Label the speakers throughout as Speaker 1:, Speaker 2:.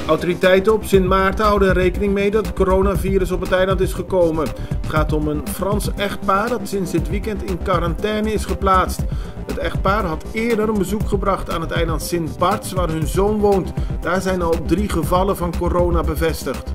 Speaker 1: Autoriteiten op Sint Maarten houden er rekening mee dat het coronavirus op het eiland is gekomen. Het gaat om een Frans echtpaar dat sinds dit weekend in quarantaine is geplaatst. Het echtpaar had eerder een bezoek gebracht aan het eiland Sint Barts waar hun zoon woont. Daar zijn al 3 gevallen van corona bevestigd.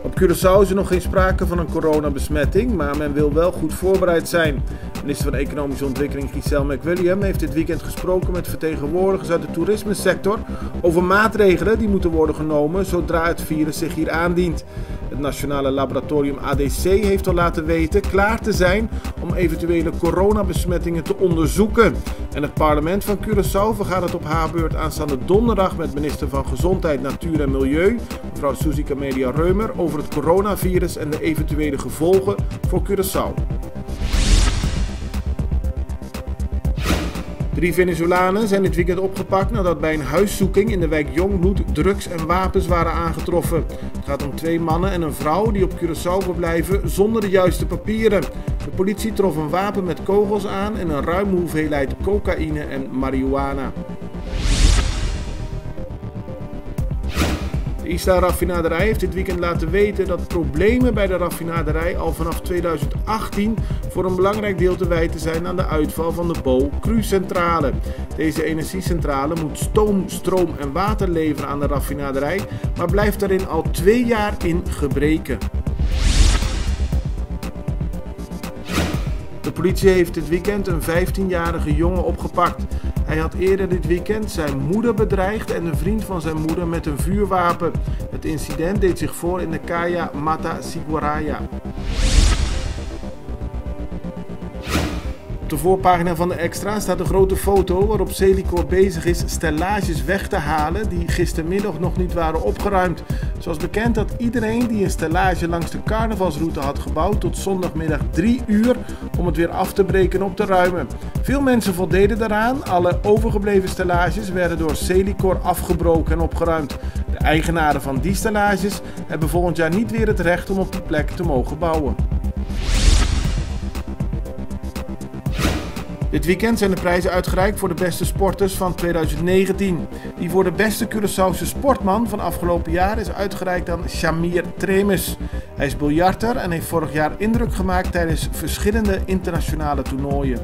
Speaker 1: Op Curaçao is er nog geen sprake van een coronabesmetting, maar men wil wel goed voorbereid zijn. Minister van Economische Ontwikkeling Giselle McWilliam heeft dit weekend gesproken met vertegenwoordigers uit de toerismesector over maatregelen die moeten worden genomen zodra het virus zich hier aandient. Het Nationale Laboratorium ADC heeft al laten weten klaar te zijn om eventuele coronabesmettingen te onderzoeken. En het parlement van Curaçao vergadert op haar beurt aanstaande donderdag met minister van Gezondheid, Natuur en Milieu, mevrouw Suzy Camelia Reumer, over het coronavirus en de eventuele gevolgen voor Curaçao. 3 Venezolanen zijn dit weekend opgepakt nadat bij een huiszoeking in de wijk Jongbloed drugs en wapens waren aangetroffen. Het gaat om 2 mannen en een vrouw die op Curaçao verblijven zonder de juiste papieren. De politie trof een wapen met kogels aan en een ruime hoeveelheid cocaïne en marihuana. De Isla-raffinaderij heeft dit weekend laten weten dat problemen bij de raffinaderij al vanaf 2018 voor een belangrijk deel te wijten zijn aan de uitval van de Bo-Cru-centrale. Deze energiecentrale moet stoom, stroom en water leveren aan de raffinaderij, maar blijft daarin al 2 jaar in gebreken. De politie heeft dit weekend een 15-jarige jongen opgepakt. Hij had eerder dit weekend zijn moeder bedreigd en een vriend van zijn moeder met een vuurwapen. Het incident deed zich voor in de Kaya Mata Siguaraya. Op de voorpagina van de Extra staat een grote foto waarop Celicor bezig is stellages weg te halen die gistermiddag nog niet waren opgeruimd. Zoals bekend had iedereen die een stellage langs de carnavalsroute had gebouwd tot zondagmiddag 3 uur om het weer af te breken en op te ruimen. Veel mensen voldeden daaraan. Alle overgebleven stellages werden door Celicor afgebroken en opgeruimd. De eigenaren van die stellages hebben volgend jaar niet weer het recht om op die plek te mogen bouwen. Dit weekend zijn de prijzen uitgereikt voor de beste sporters van 2019. Die voor de beste Curaçaose sportman van afgelopen jaar is uitgereikt aan Shamir Tremes. Hij is biljarter en heeft vorig jaar indruk gemaakt tijdens verschillende internationale toernooien.